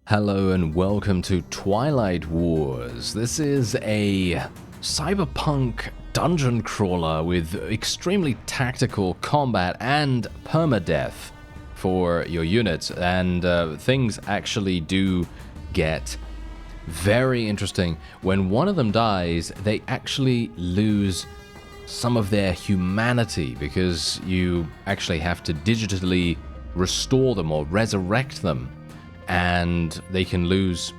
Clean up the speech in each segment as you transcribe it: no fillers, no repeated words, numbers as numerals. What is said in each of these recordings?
Hello and welcome to Twilight Wars. This is a cyberpunk dungeon crawler with extremely tactical combat and permadeath for your units, and things actually do get very interesting. When one of them dies, they actually lose some of their humanity because you actually have to digitally restore them or resurrect them. And they can lose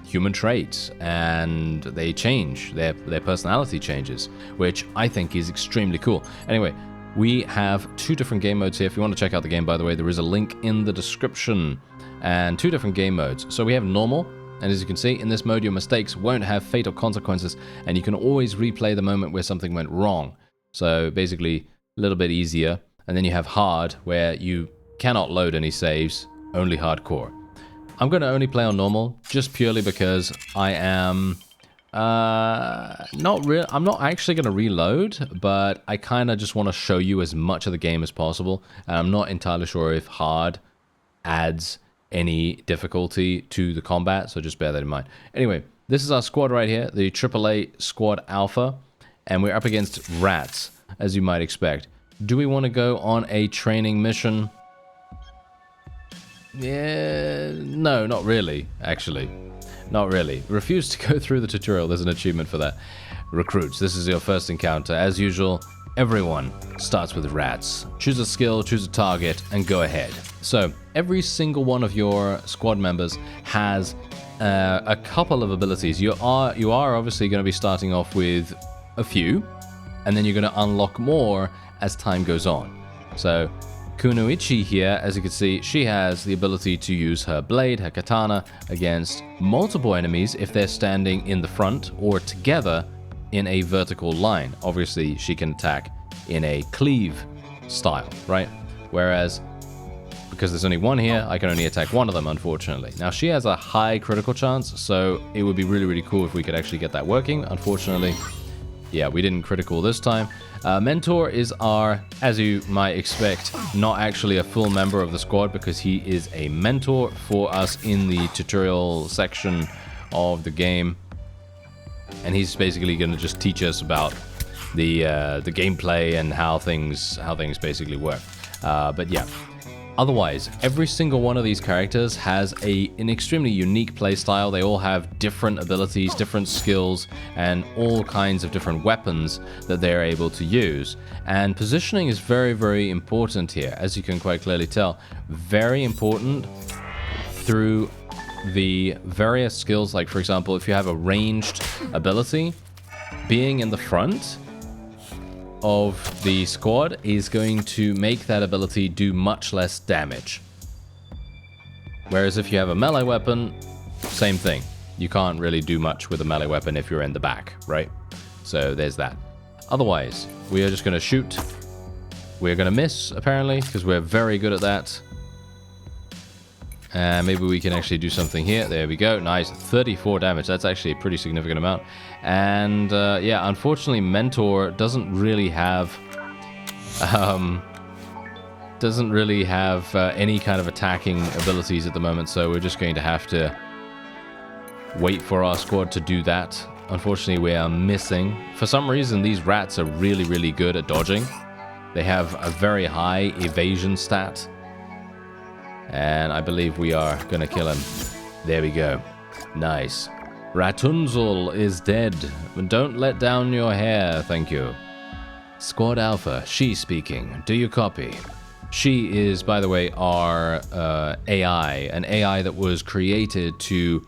human traits, and they change, their personality changes, which I think is extremely cool. Anyway, we have two different game modes here. If you want to check out the game, by the way, there is a link in the description, and two different game modes. So we have normal, and as you can see, in this mode, your mistakes won't have fatal consequences, and you can always replay the moment where something went wrong. So basically, a little bit easier. And then you have hard, where you cannot load any saves, only hardcore. I'm going to only play on normal, just purely because I am I'm not actually going to reload, but I kind of just want to show you as much of the game as possible, and I'm not entirely sure if hard adds any difficulty to the combat, so just bear that in mind. Anyway, this is our squad right here, the AAA Squad Alpha, and we're up against rats, as you might expect. Do we want to go on a training mission? Yeah, no, not really, actually. Not really. Refuse to go through the tutorial. There's an achievement for that. Recruits, this is your first encounter. As usual, everyone starts with rats. Choose a skill, choose a target, and go ahead. So, every single one of your squad members has a couple of abilities. You are obviously going to be starting off with a few, and then you're going to unlock more as time goes on. So, Kunoichi here, as you can see, she has the ability to use her blade, her katana, against multiple enemies if they're standing in the front or together in a vertical line. Obviously, she can attack in a cleave style, right? Whereas, because there's only one here, I can only attack one of them, unfortunately. Now, she has a high critical chance, so it would be really, really cool if we could actually get that working. Unfortunately, yeah, we didn't critical this time. Mentor is our, as you might expect, not actually a full member of the squad because he is a mentor for us in the tutorial section of the game. And he's basically going to just teach us about the gameplay and how things basically work. But yeah. Otherwise, every single one of these characters has an extremely unique playstyle. They all have different abilities, different skills, and all kinds of different weapons that they're able to use. And positioning is very, very important here, as you can quite clearly tell. Very important through the various skills, like for example, if you have a ranged ability, being in the front of the squad is going to make that ability do much less damage. Whereas if you have a melee weapon, same thing. You can't really do much with a melee weapon if you're in the back, right? So there's that. Otherwise, we are just going to shoot. We're going to miss, apparently, because we're very good at that. And maybe we can actually do something here. There we go. Nice. 34 damage. That's actually a pretty significant amount. And yeah, unfortunately, Mentor doesn't really have any kind of attacking abilities at the moment. So we're just going to have to wait for our squad to do that. Unfortunately, we are missing. For some reason, these rats are really, really good at dodging. They have a very high evasion stat. And I believe we are going to kill him. There we go. Nice. Ratunzel is dead. Don't let down your hair, thank you. Squad Alpha, she speaking. Do you copy? She is, by the way, our AI. An AI that was created to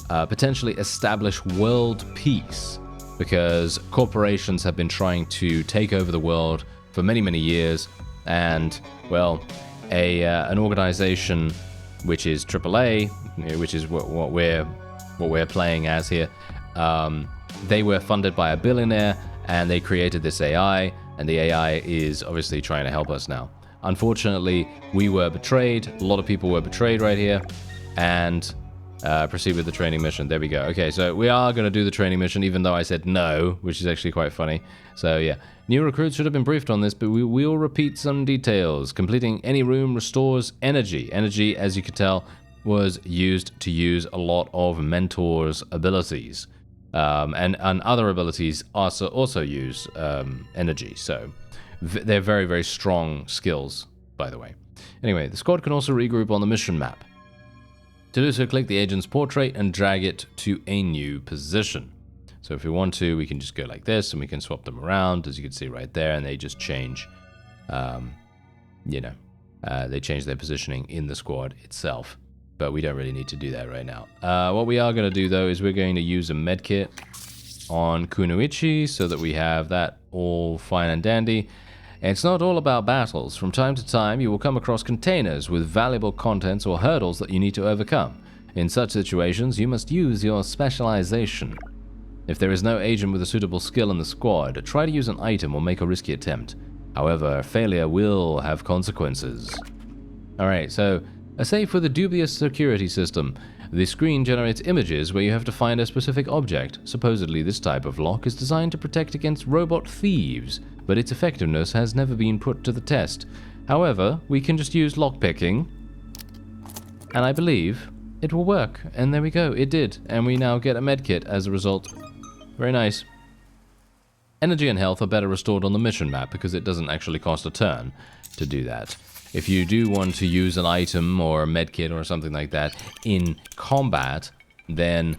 potentially establish world peace. Because corporations have been trying to take over the world for many, many years. And, well, an organization which is AAA, which is what we're playing as here. They were funded by a billionaire, and they created this AI, and the AI is obviously trying to help us now. Unfortunately, we were betrayed. A lot of people were betrayed right here, and proceed with the training mission. There we go. Okay, so we are going to do the training mission, even though I said no, which is actually quite funny. So yeah, new recruits should have been briefed on this, but we will repeat some details. Completing any room restores energy. Energy, as you can tell, was used to use a lot of Mentor's abilities. And other abilities also use energy, so they're very, very strong skills, by the way. Anyway, the squad can also regroup on the mission map. To do so, click the agent's portrait and drag it to a new position. So if we want to, we can just go like this, and we can swap them around, as you can see right there, and they just change, they change their positioning in the squad itself. But we don't really need to do that right now. What we are going to do, though, is we're going to use a medkit on Kunoichi so that we have that all fine and dandy. And it's not all about battles. From time to time, you will come across containers with valuable contents or hurdles that you need to overcome. In such situations, you must use your specialization. If there is no agent with a suitable skill in the squad, try to use an item or make a risky attempt. However, failure will have consequences. Alright, so a safe with a dubious security system. The screen generates images where you have to find a specific object. Supposedly, this type of lock is designed to protect against robot thieves, but its effectiveness has never been put to the test. However, we can just use lockpicking, and I believe it will work. And there we go, it did. And we now get a medkit as a result. Very nice. Energy and health are better restored on the mission map because it doesn't actually cost a turn to do that. If you do want to use an item or a medkit or something like that in combat, then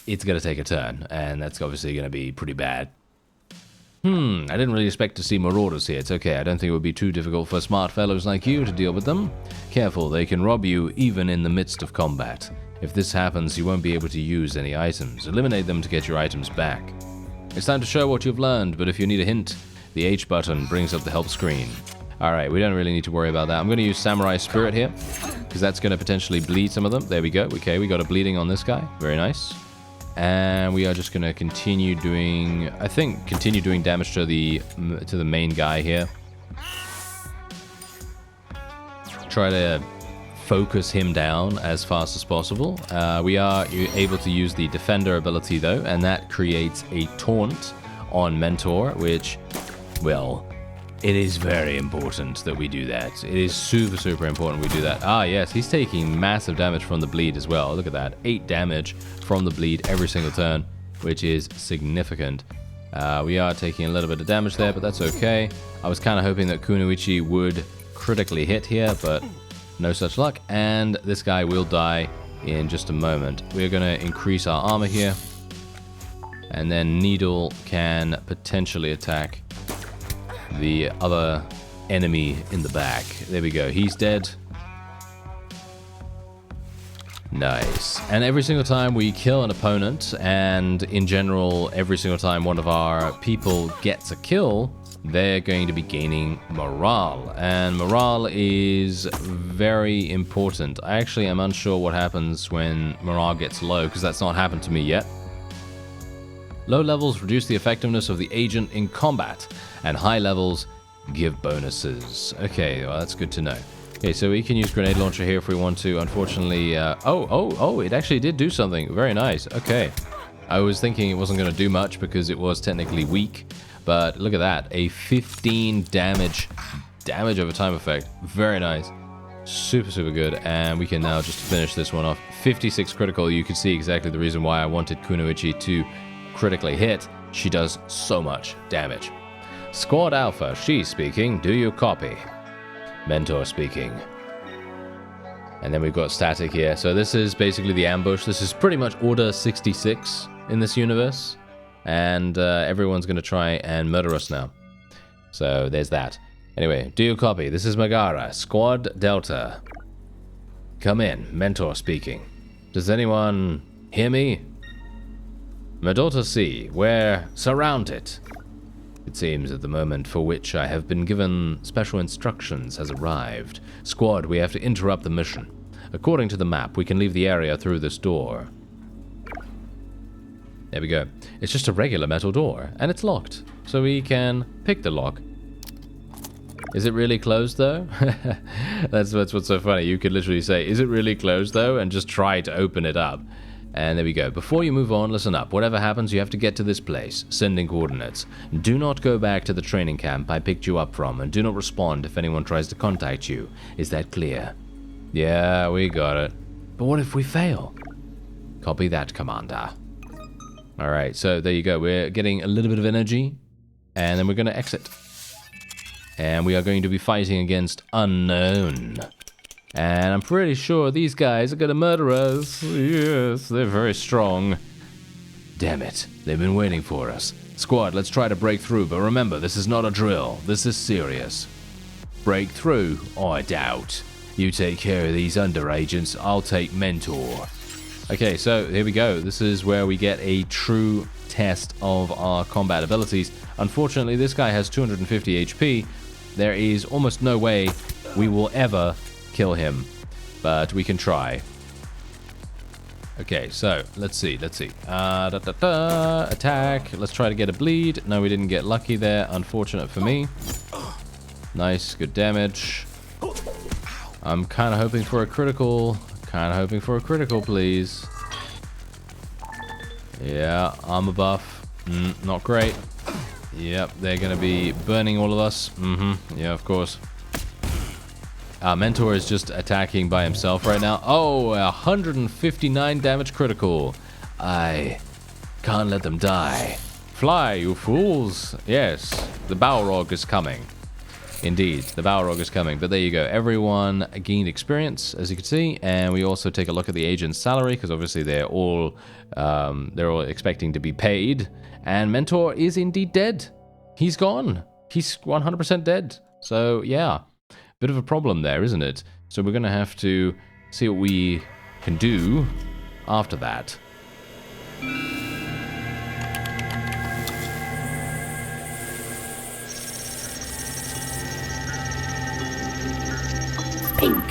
it's going to take a turn, and that's obviously going to be pretty bad. I didn't really expect to see marauders here. It's okay, I don't think it would be too difficult for smart fellows like you to deal with them. Careful, they can rob you even in the midst of combat. If this happens, you won't be able to use any items. Eliminate them to get your items back. It's time to show what you've learned, but if you need a hint, the H button brings up the help screen. Alright, we don't really need to worry about that. I'm going to use Samurai Spirit here, because that's going to potentially bleed some of them. There we go. Okay, we got a bleeding on this guy. Very nice. And we are just going to continue doing, continue doing damage to the main guy here. Try to focus him down as fast as possible. We are able to use the Defender ability, though, and that creates a taunt on Mentor, which, well, it is very important that we do that. It is super, super important we do that. Ah, yes, he's taking massive damage from the bleed as well. Look at that. 8 damage from the bleed every single turn, which is significant. We are taking a little bit of damage there, but that's okay. I was kind of hoping that Kunoichi would critically hit here, but no such luck. And this guy will die in just a moment. We're going to increase our armor here. And then Needle can potentially attack the other enemy in the back. There we go. He's dead. Nice. And every single time we kill an opponent, and in general, every single time one of our people gets a kill, they're going to be gaining morale. And morale is very important. I actually am unsure what happens when morale gets low, because that's not happened to me yet. Low levels reduce the effectiveness of the agent in combat, and high levels give bonuses. Okay, well, that's good to know. Okay, so we can use grenade launcher here if we want to. Unfortunately, it actually did do something. Very nice. Okay. I was thinking it wasn't going to do much because it was technically weak, but look at that. A 15 damage over time effect. Very nice. Super, super good. And we can now just finish this one off. 56 critical. You can see exactly the reason why I wanted Kunoichi to critically hit. She does so much damage. Squad Alpha, she's speaking. Do you copy? Mentor speaking. And then we've got Static here. So this is basically the ambush. This is pretty much Order 66 in this universe. And everyone's going to try and murder us now. So there's that. Anyway, do you copy? This is Megara. Squad Delta. Come in. Mentor speaking. Does anyone hear me? Medota C. We're surrounded. It seems that the moment for which I have been given special instructions has arrived. Squad, we have to interrupt the mission. According to the map, we can leave the area through this door. There we go. It's just a regular metal door, and it's locked. So we can pick the lock. Is it really closed, though? That's what's so funny. You could literally say, is it really closed, though? And just try to open it up. And there we go. Before you move on, listen up. Whatever happens, you have to get to this place. Sending coordinates. Do not go back to the training camp I picked you up from, and do not respond if anyone tries to contact you. Is that clear? Yeah, we got it. But what if we fail? Copy that, Commander. Alright, so there you go. We're getting a little bit of energy, and then we're going to exit. And we are going to be fighting against Unknown. And I'm pretty sure these guys are going to murder us. Yes, they're very strong. Damn it, they've been waiting for us. Squad, let's try to break through, but remember, this is not a drill. This is serious. Break through? I doubt. You take care of these underagents, I'll take Mentor. Okay, so here we go. This is where we get a true test of our combat abilities. Unfortunately, this guy has 250 HP. There is almost no way we will ever kill him, but we can try. Okay, so let's see. Attack. Let's try to get a bleed. No, we didn't get lucky there. Unfortunate for me. Nice, good damage. I'm kind of hoping for a critical. Please. Yeah, armor buff. Not great. Yep, they're going to be burning all of us. Yeah, of course. Our Mentor is just attacking by himself right now. Oh, 159 damage critical. I can't let them die. Fly, you fools. Yes, the Balrog is coming. Indeed, the Balrog is coming. But there you go. Everyone gained experience, as you can see. And we also take a look at the agent's salary, because obviously they're all expecting to be paid. And Mentor is indeed dead. He's gone. He's 100% dead. So, yeah. Bit of a problem there, isn't it? So we're going to have to see what we can do after that. Pink.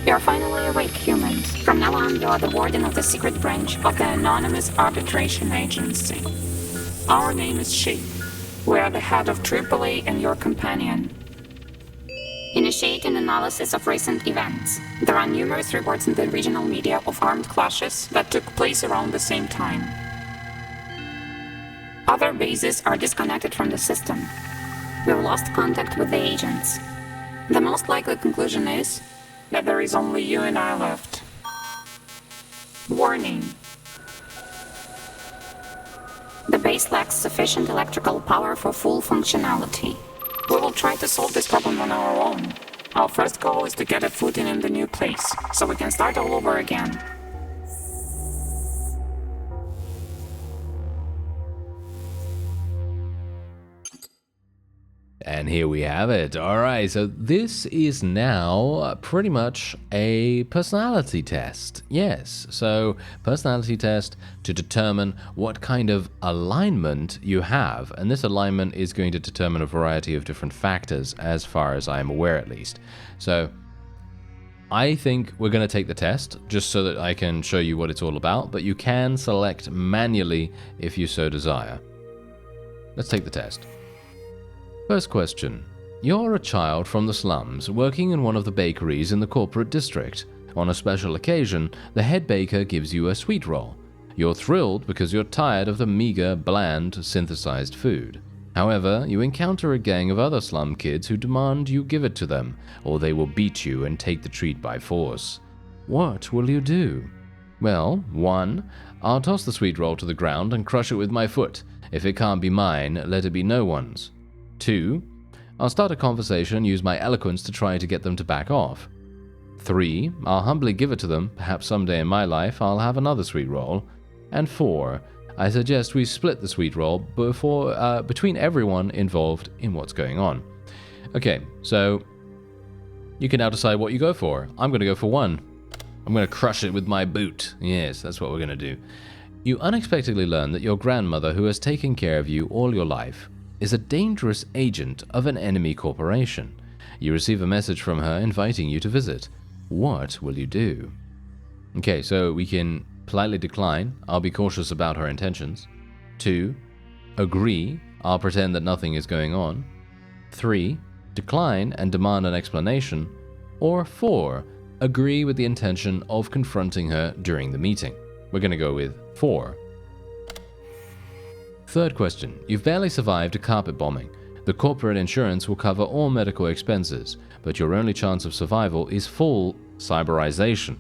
You're finally awake, humans. From now on, you are the warden of the secret branch of the anonymous arbitration agency. Our name is She. We are the head of AAA and your companion. Initiate an analysis of recent events. There are numerous reports in the regional media of armed clashes that took place around the same time. Other bases are disconnected from the system. We've lost contact with the agents. The most likely conclusion is that there is only you and I left. Warning. The base lacks sufficient electrical power for full functionality. We will try to solve this problem on our own. Our first goal is to get a footing in the new place, so we can start all over again. And here we have it. Alright, so this is now pretty much a personality test. Yes, so personality test to determine what kind of alignment you have. And this alignment is going to determine a variety of different factors, as far as I am aware at least. So I think we're going to take the test, just so that I can show you what it's all about. But you can select manually if you so desire. Let's take the test. First question. You're a child from the slums working in one of the bakeries in the corporate district. On a special occasion, the head baker gives you a sweet roll. You're thrilled because you're tired of the meager, bland, synthesized food. However, you encounter a gang of other slum kids who demand you give it to them, or they will beat you and take the treat by force. What will you do? Well, 1. I'll toss the sweet roll to the ground and crush it with my foot. If it can't be mine, let it be no one's. 2. I'll start a conversation and use my eloquence to try to get them to back off. 3. I'll humbly give it to them, perhaps someday in my life I'll have another sweet roll. And 4. I suggest we split the sweet roll between everyone involved in what's going on. Okay, so you can now decide what you go for. I'm going to go for 1. I'm going to crush it with my boot. Yes, that's what we're going to do. You unexpectedly learn that your grandmother, who has taken care of you all your life, is a dangerous agent of an enemy corporation. You receive a message from her inviting you to visit. What will you do? Okay, so we can politely decline. I'll be cautious about her intentions. 2. Agree. I'll pretend that nothing is going on. 3. Decline and demand an explanation. Or 4. Agree with the intention of confronting her during the meeting. We're going to go with 4. Third question. You've barely survived a carpet bombing. The corporate insurance will cover all medical expenses, but your only chance of survival is full cyberization.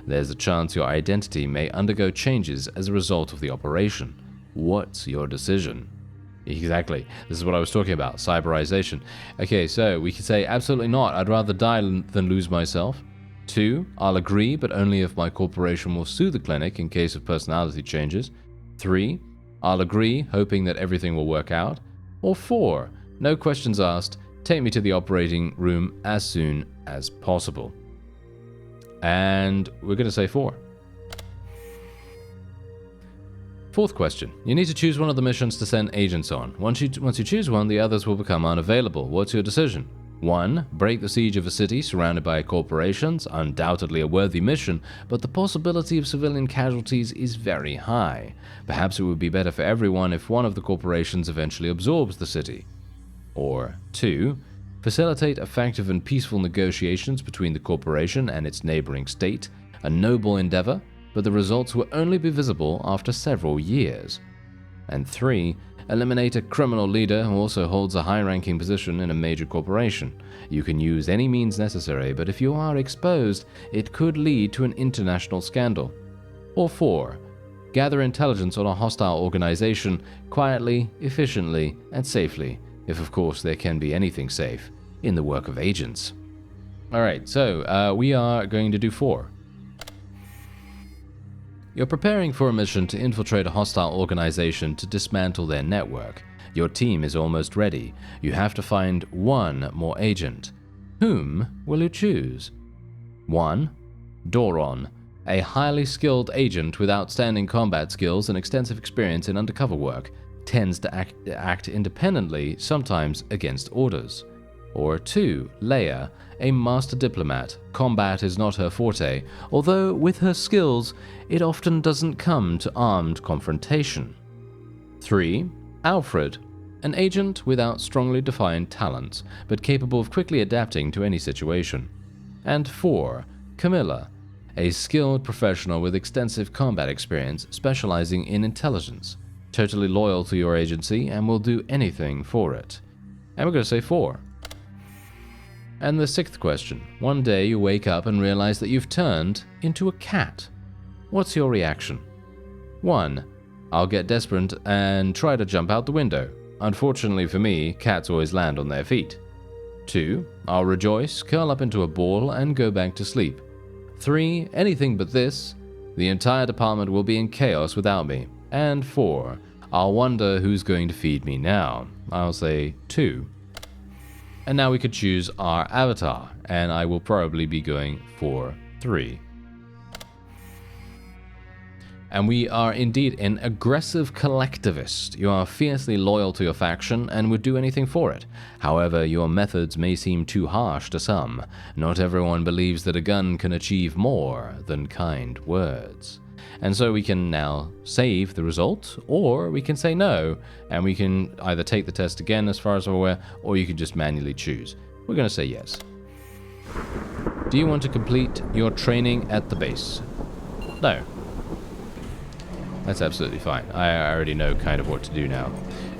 There's a chance your identity may undergo changes as a result of the operation. What's your decision? Exactly. This is what I was talking about, cyberization. Okay, so we could say absolutely not. I'd rather die than lose myself. 2, I'll agree, but only if my corporation will sue the clinic in case of personality changes. 3, I'll agree, hoping that everything will work out. Or 4, no questions asked, take me to the operating room as soon as possible. And we're going to say 4. Fourth question. You need to choose one of the missions to send agents on. Once you choose one, the others will become unavailable. What's your decision? 1. Break the siege of a city surrounded by corporations. Undoubtedly a worthy mission, but the possibility of civilian casualties is very high. Perhaps it would be better for everyone if one of the corporations eventually absorbs the city. Or 2. Facilitate effective and peaceful negotiations between the corporation and its neighboring state. A noble endeavor, but the results will only be visible after several years. And 3. Eliminate a criminal leader who also holds a high-ranking position in a major corporation. You can use any means necessary, but if you are exposed, it could lead to an international scandal. Or 4. Gather intelligence on a hostile organization quietly, efficiently, and safely, if of course there can be anything safe in the work of agents. Alright, so we are going to do 4. You're preparing for a mission to infiltrate a hostile organization to dismantle their network. Your team is almost ready. You have to find one more agent. Whom will you choose? 1. Doron, a highly skilled agent with outstanding combat skills and extensive experience in undercover work, tends to act independently, sometimes against orders. Or 2. Leia, a master diplomat. Combat is not her forte, although with her skills, it often doesn't come to armed confrontation. 3. Alfred, an agent without strongly defined talents, but capable of quickly adapting to any situation. And 4. Camilla, a skilled professional with extensive combat experience, specializing in intelligence, totally loyal to your agency and will do anything for it. And we're going to say 4. And the 6th question. One day you wake up and realize that you've turned into a cat. What's your reaction? 1. I'll get desperate and try to jump out the window. Unfortunately for me, cats always land on their feet. 2. I'll rejoice, curl up into a ball, and go back to sleep. 3. Anything but this. The entire department will be in chaos without me. And 4. I'll wonder who's going to feed me now. I'll say 2. And now we could choose our avatar, and I will probably be going for 3. And we are indeed an aggressive collectivist. You are fiercely loyal to your faction and would do anything for it. However, your methods may seem too harsh to some. Not everyone believes that a gun can achieve more than kind words. And so we can now save the result, or we can say no, and we can either take the test again as far as I'm aware, or you can just manually choose. We're going to say yes. Do you want to complete your training at the base? No. That's absolutely fine. I already know kind of what to do now.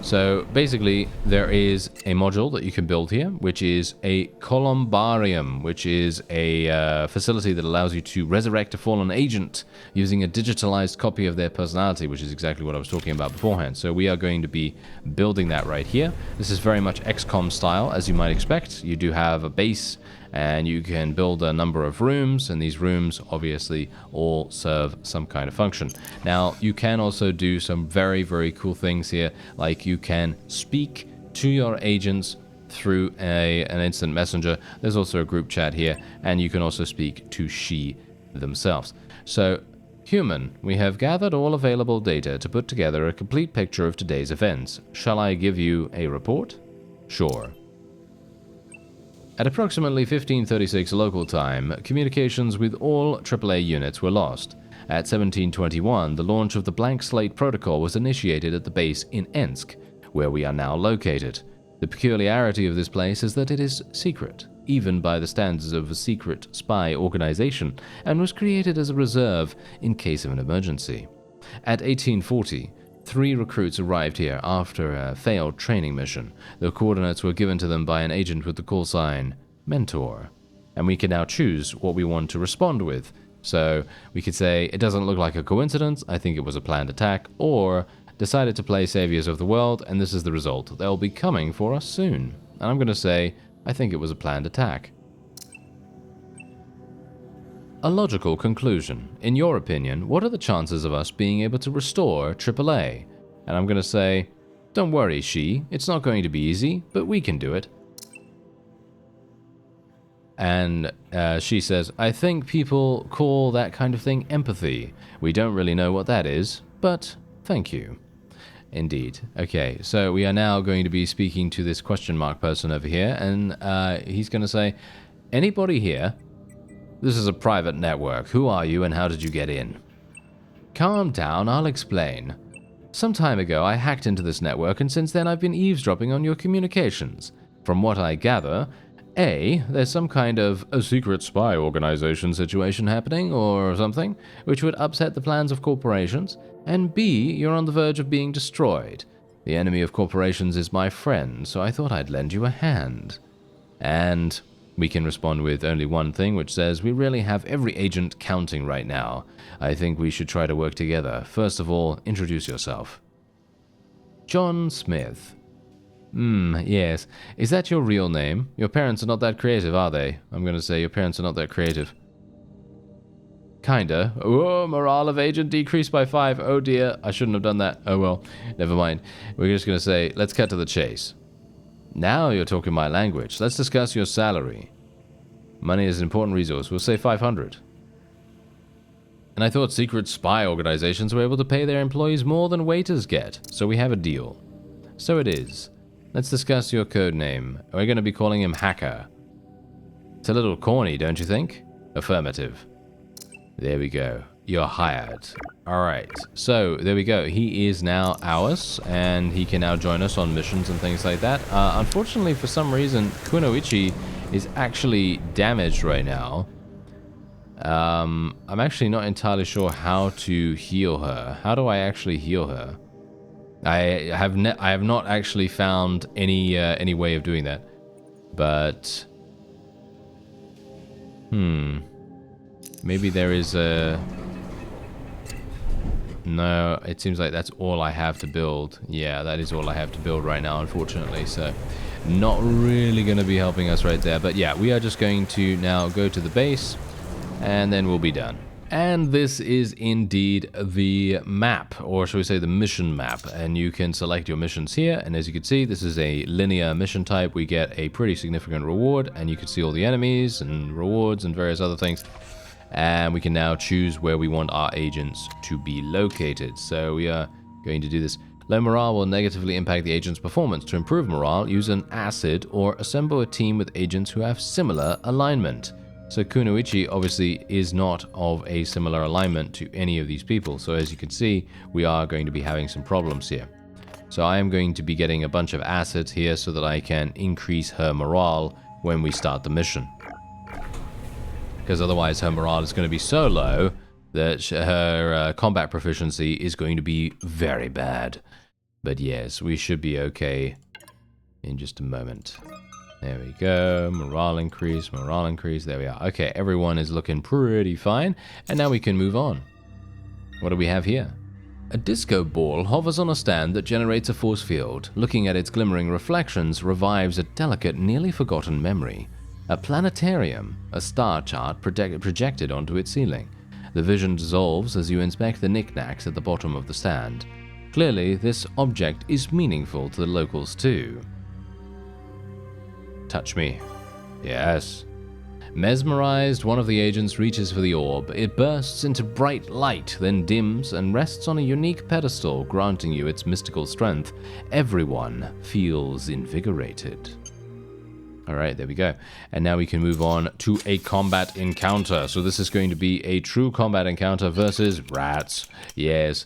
So basically, there is a module that you can build here, which is a columbarium, which is a facility that allows you to resurrect a fallen agent using a digitalized copy of their personality, which is exactly what I was talking about beforehand. So we are going to be building that right here. This is very much XCOM style, as you might expect. You do have a base, and you can build a number of rooms, and these rooms obviously all serve some kind of function. Now, you can also do some very, very cool things here, like you can speak to your agents through an instant messenger. There's also a group chat here, and you can also speak to she themselves. So, human, we have gathered all available data to put together a complete picture of today's events. Shall I give you a report? Sure. At approximately 1536 local time, communications with all AAA units were lost. At 1721, the launch of the Blank Slate Protocol was initiated at the base in Ensk, where we are now located. The peculiarity of this place is that it is secret, even by the standards of a secret spy organization, and was created as a reserve in case of an emergency. At 1840, 3 recruits arrived here after a failed training mission. The coordinates were given to them by an agent with the call sign Mentor. And we can now choose what we want to respond with. So we could say, it doesn't look like a coincidence, I think it was a planned attack, or decided to play Saviors of the World, and this is the result. They'll be coming for us soon. And I'm going to say, I think it was a planned attack. A logical conclusion. In your opinion, what are the chances of us being able to restore AAA? And I'm going to say, don't worry, She. It's not going to be easy, but we can do it. And she says, I think people call that kind of thing empathy. We don't really know what that is, but thank you. Indeed. Okay, so we are now going to be speaking to this question mark person over here, and he's going to say, anybody here? This is a private network. Who are you and how did you get in? Calm down, I'll explain. Some time ago, I hacked into this network, and since then I've been eavesdropping on your communications. From what I gather, A, there's some kind of a secret spy organization situation happening, or something, which would upset the plans of corporations, and B, you're on the verge of being destroyed. The enemy of corporations is my friend, so I thought I'd lend you a hand. And we can respond with only one thing, which says, we really have every agent counting right now. I think we should try to work together. First of all, introduce yourself. John Smith. Yes. Is that your real name? Your parents are not that creative, are they? I'm going to say your parents are not that creative. Kinda. Oh, morale of agent decreased by 5. Oh dear, I shouldn't have done that. Oh well, never mind. We're just going to say, let's cut to the chase. Now you're talking my language. Let's discuss your salary. Money is an important resource. We'll say 500. And I thought secret spy organizations were able to pay their employees more than waiters get. So we have a deal. So it is. Let's discuss your code name. We're going to be calling him Hacker. It's a little corny, don't you think? Affirmative. There we go. You're hired. Alright, so there we go. He is now ours, and he can now join us on missions and things like that. Unfortunately, for some reason, Kunoichi is actually damaged right now. I'm actually not entirely sure how to heal her. How do I actually heal her? I have not actually found any way of doing that. But maybe there is a... No, it seems like that's all I have to build. Yeah, that is all I have to build right now, unfortunately. So, not really going to be helping us right there. But yeah, we are just going to now go to the base, and then we'll be done. And this is indeed the map, or shall we say the mission map. And you can select your missions here, and as you can see, this is a linear mission type. We get a pretty significant reward, and you can see all the enemies and rewards and various other things. And we can now choose where we want our agents to be located. So we are going to do this. Low morale will negatively impact the agent's performance. To improve morale, use an acid or assemble a team with agents who have similar alignment. So Kunoichi obviously is not of a similar alignment to any of these people. So as you can see, we are going to be having some problems here. So I am going to be getting a bunch of acids here so that I can increase her morale when we start the mission. Because otherwise her morale is going to be so low that her combat proficiency is going to be very bad. But yes, we should be okay in just a moment. There we go. Morale increase, morale increase. There we are. Okay, everyone is looking pretty fine. And now we can move on. What do we have here? A disco ball hovers on a stand that generates a force field. Looking at its glimmering reflections revives a delicate, nearly forgotten memory. A planetarium, a star chart projected onto its ceiling. The vision dissolves as you inspect the knickknacks at the bottom of the stand. Clearly, this object is meaningful to the locals too. Touch me. Yes. Mesmerized, one of the agents reaches for the orb. It bursts into bright light, then dims and rests on a unique pedestal, granting you its mystical strength. Everyone feels invigorated. Alright, there we go. And now we can move on to a combat encounter. So this is going to be a true combat encounter versus rats. Yes,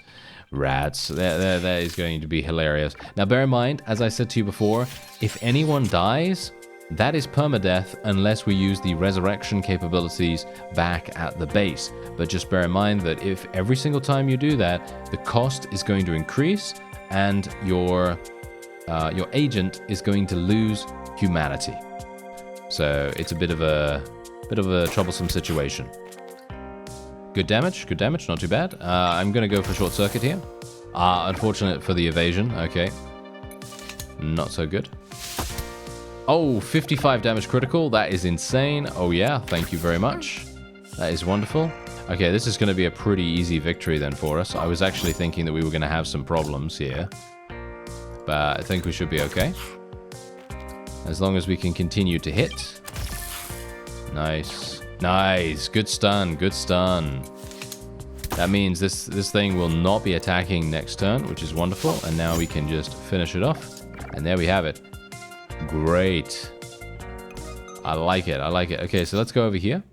rats. That is going to be hilarious. Now bear in mind, as I said to you before, if anyone dies, That is permadeath unless we use the resurrection capabilities back at the base. But just bear in mind that if every single time you do that, the cost is going to increase and your agent is going to lose humanity. So it's a bit of a troublesome situation. Good damage, not too bad. I'm gonna go for short circuit here. Unfortunate for the evasion, okay. Not so good. Oh, 55 damage critical, that is insane. Oh yeah, thank you very much. That is wonderful. Okay, this is gonna be a pretty easy victory then for us. I was actually thinking that we were gonna have some problems here. But I think we should be okay. As long as we can continue to hit. Nice. Nice. Good stun. Good stun. That means this thing will not be attacking next turn, which is wonderful. And now we can just finish it off. And there we have it. Great. I like it. I like it. Okay, so let's go over here.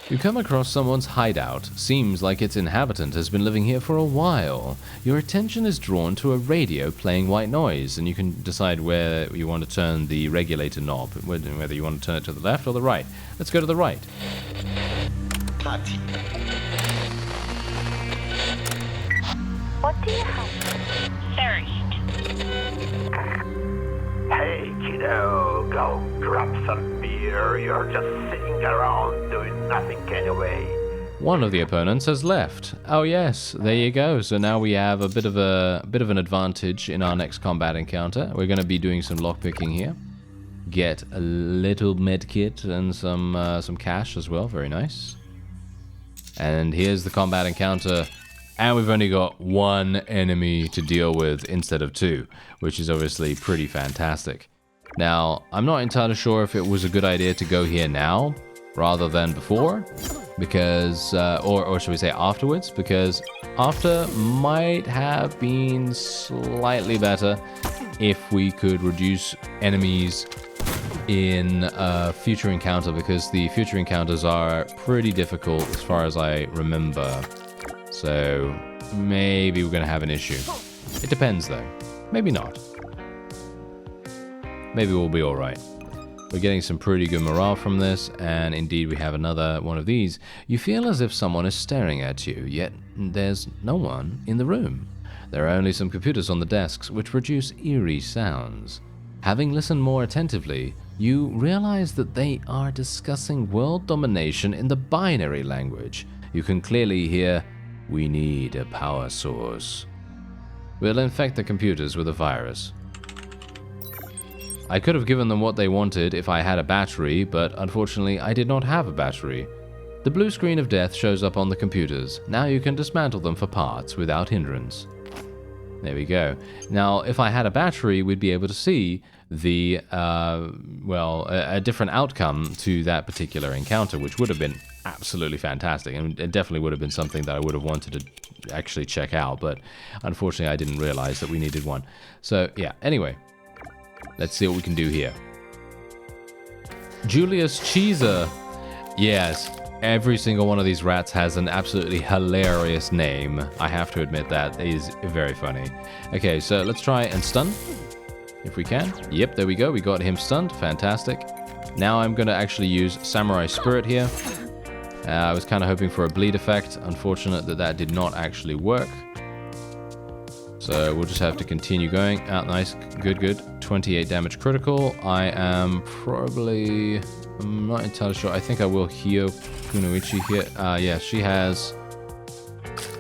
You come across someone's hideout. Seems like its inhabitant has been living here for a while. Your attention is drawn to a radio playing white noise, and you can decide where you want to turn the regulator knob, whether you want to turn it to the left or the right. Let's go to the right. Tati. What do you have? Thirst. Hey, kiddo, go grab some beer. You're just sitting around doing nothing anyway. One of the opponents has left. Oh yes, there you go. So now we have a bit of an advantage in our next combat encounter. We're going to be doing some lockpicking here. Get a little medkit and some cash as well. Very nice. And here's the combat encounter. And we've only got one enemy to deal with instead of two, which is obviously pretty fantastic. Now, I'm not entirely sure if it was a good idea to go here now rather than before, because, or should we say afterwards, because after might have been slightly better if we could reduce enemies in a future encounter, because the future encounters are pretty difficult as far as I remember. So maybe we're going to have an issue. It depends though. Maybe not. Maybe we'll be alright. We're getting some pretty good morale from this, and indeed we have another one of these. You feel as if someone is staring at you, yet there's no one in the room. There are only some computers on the desks which produce eerie sounds. Having listened more attentively, you realize that they are discussing world domination in the binary language. You can clearly hear, "We need a power source. We'll infect the computers with a virus." I could have given them what they wanted if I had a battery, but unfortunately I did not have a battery. The blue screen of death shows up on the computers. Now you can dismantle them for parts without hindrance. There we go. Now, if I had a battery, we'd be able to see the, a different outcome to that particular encounter, which would have been absolutely fantastic. And it definitely would have been something that I would have wanted to actually check out, but unfortunately I didn't realize that we needed one. So, yeah, anyway, let's see what we can do here. Julius Caesar. Yes. Every single one of these rats has an absolutely hilarious name. I have to admit that is very funny. Okay, so let's try and stun, if we can. Yep, there we go. We got him stunned. Fantastic. Now I'm going to actually use Samurai Spirit here. I was kind of hoping for a bleed effect. Unfortunate that that did not actually work. So we'll just have to continue going. Ah, nice. Good, good. 28 damage critical. I am probably... I'm not entirely sure. I think I will heal Kunoichi here. Yeah, she has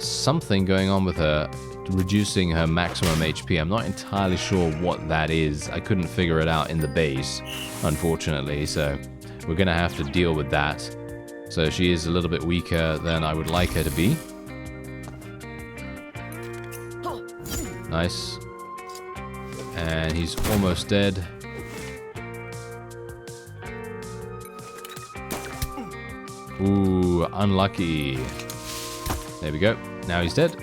something going on with her, reducing her maximum HP. I'm not entirely sure what that is. I couldn't figure it out in the base, unfortunately. So we're going to have to deal with that. So she is a little bit weaker than I would like her to be. Nice. And he's almost dead. Ooh, unlucky. There we go. Now he's dead.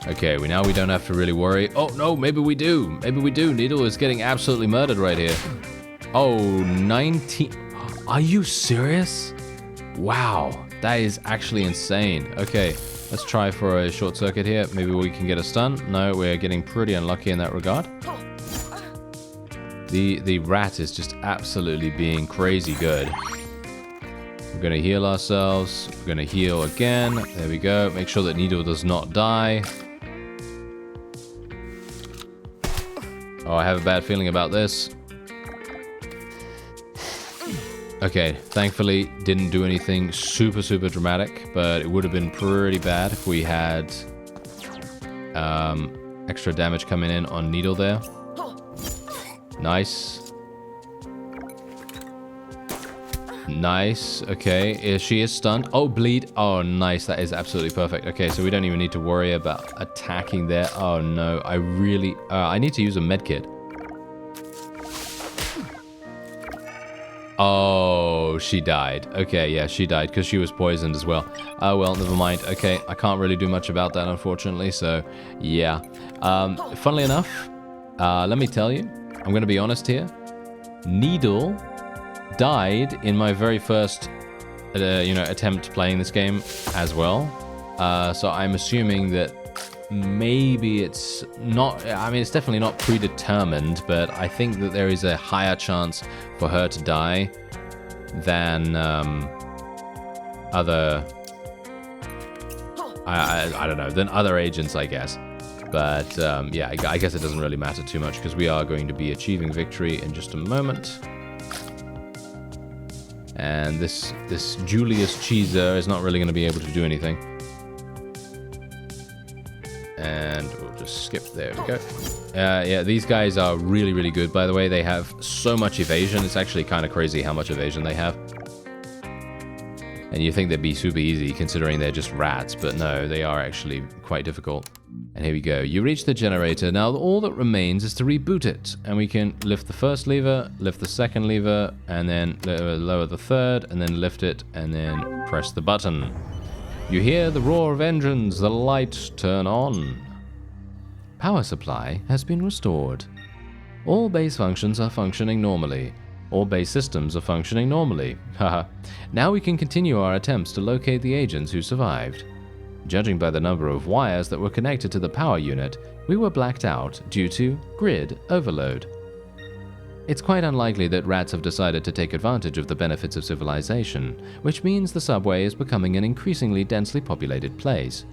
Okay, now we don't have to really worry. Oh, no, maybe we do. Maybe we do. Needle is getting absolutely murdered right here. Oh, 19... Are you serious? Wow, that is actually insane. Okay, Let's try for a short circuit here. Maybe we can get a stun. No, we're getting pretty unlucky in that regard. The rat is just absolutely being crazy good. We're going to heal ourselves. We're going to heal again. There we go. Make sure that Needle does not die. Oh, I have a bad feeling about this. Okay, thankfully didn't do anything super dramatic, but it would have been pretty bad if we had extra damage coming in on Needle there. Nice. Nice. Okay, she is stunned. Oh, bleed. Oh, nice. That is absolutely perfect. Okay, so we don't even need to worry about attacking there. Oh, no. I really... I need to use a medkit. Oh, she died. Okay, yeah, she died because she was poisoned as well. Oh, well, never mind. Okay, I can't really do much about that, unfortunately, so, yeah. Funnily enough, let me tell you, I'm going to be honest here. Needle died in my very first, attempt playing this game as well. So I'm assuming that maybe it's not, I mean, it's definitely not predetermined, but I think that there is a higher chance for her to die than other, I don't know, than other agents, I guess. But yeah, I guess it doesn't really matter too much because we are going to be achieving victory in just a moment. And this Julius Caesar is not really going to be able to do anything. And we'll just skip. There we go. Yeah, these guys are really good, by the way. They have so much evasion. It's actually kind of crazy how much evasion they have. And you think they'd be super easy considering they're just rats, but no, they are actually quite difficult. And here we go. You reach the generator. Now all that remains is to reboot it. And we can lift the first lever, lift the second lever, and then lower the third, and then lift it, and then press the button. You hear the roar of engines, the lights turn on. Power supply has been restored. All base functions are functioning normally. All base systems are functioning normally. Haha. Now we can continue our attempts to locate the agents who survived. Judging by the number of wires that were connected to the power unit, we were blacked out due to grid overload. It's quite unlikely that rats have decided to take advantage of the benefits of civilization, which means the subway is becoming an increasingly densely populated place.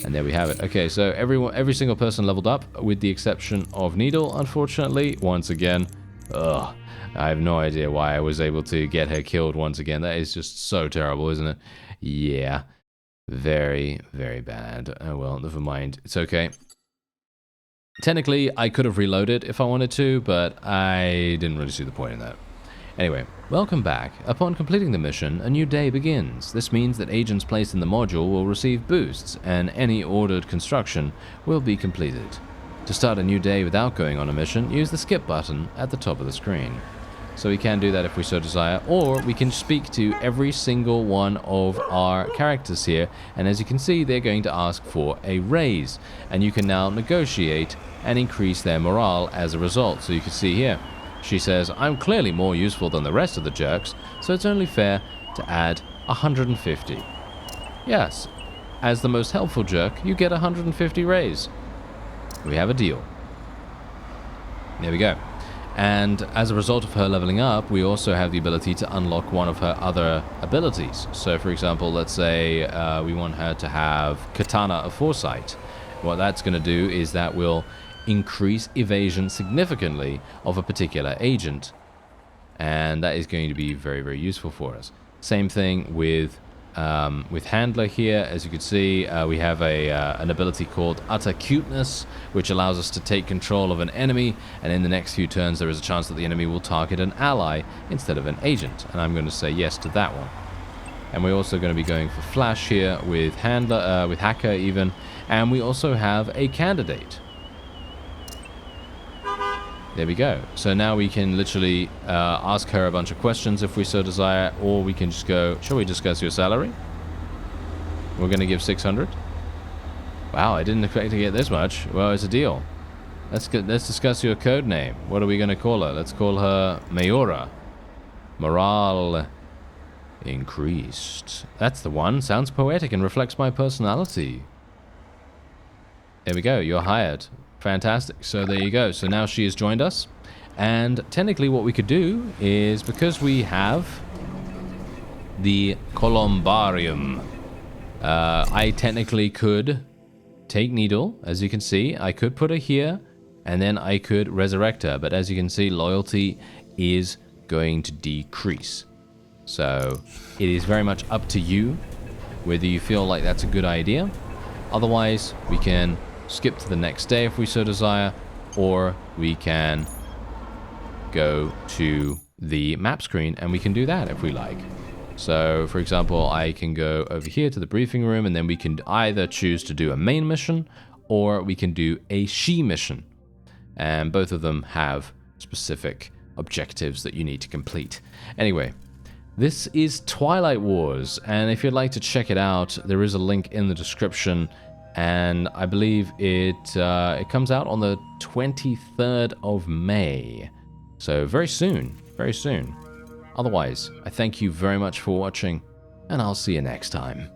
And there we have it. Okay, so every single person leveled up, with the exception of Needle, unfortunately. Once again, ugh, I have no idea why I was able to get her killed once again. That is just so terrible, isn't it? Yeah, very bad. Oh well, never mind. It's okay. Technically, I could have reloaded if I wanted to, but I didn't really see the point in that. Anyway, welcome back. Upon completing the mission, a new day begins. This means that agents placed in the module will receive boosts, and any ordered construction will be completed. To start a new day without going on a mission, use the skip button at the top of the screen. So we can do that if we so desire, or we can speak to every single one of our characters here, and as you can see, they're going to ask for a raise, and you can now negotiate and increase their morale as a result. So you can see here, she says, I'm clearly more useful than the rest of the jerks, so it's only fair to add 150. Yes, as the most helpful jerk, you get 150 raise. We have a deal. There we go. And as a result of her leveling up, we also have the ability to unlock one of her other abilities. So for example, let's say we want her to have Katana of Foresight. What that's going to do is that will increase evasion significantly of a particular agent. And that is going to be very useful for us. Same thing with Handler here. As you can see, we have an ability called Utter Cuteness, which allows us to take control of an enemy, and in the next few turns there is a chance that the enemy will target an ally instead of an agent, and I'm going to say yes to that one. And we're also going to be going for Flash here with Handler, with Hacker even, and we also have a candidate. There we go. So now we can literally ask her a bunch of questions if we so desire, or we can just go, shall we discuss your salary? We're going to give 600. Wow, I didn't expect to get this much. Well, it's a deal. Let's discuss your code name. What are we going to call her? Let's call her Mayora. Morale increased. That's the one. Sounds poetic and reflects my personality. There we go. You're hired. Fantastic. So there you go. So now she has joined us. And technically what we could do is, because we have the columbarium, I technically could take Needle, as you can see. I could put her here, and then I could resurrect her. But as you can see, loyalty is going to decrease. So it is very much up to you whether you feel like that's a good idea. Otherwise, we can skip to the next day if we so desire, or we can go to the map screen and we can do that if we like. So, for example, I can go over here to the briefing room, and then we can either choose to do a main mission or we can do a she mission. And both of them have specific objectives that you need to complete. Anyway, this is Twilight Wars, and if you'd like to check it out, there is a link in the description, and I believe it comes out on the 23rd of May. So very soon, very soon. Otherwise, I thank you very much for watching, and I'll see you next time.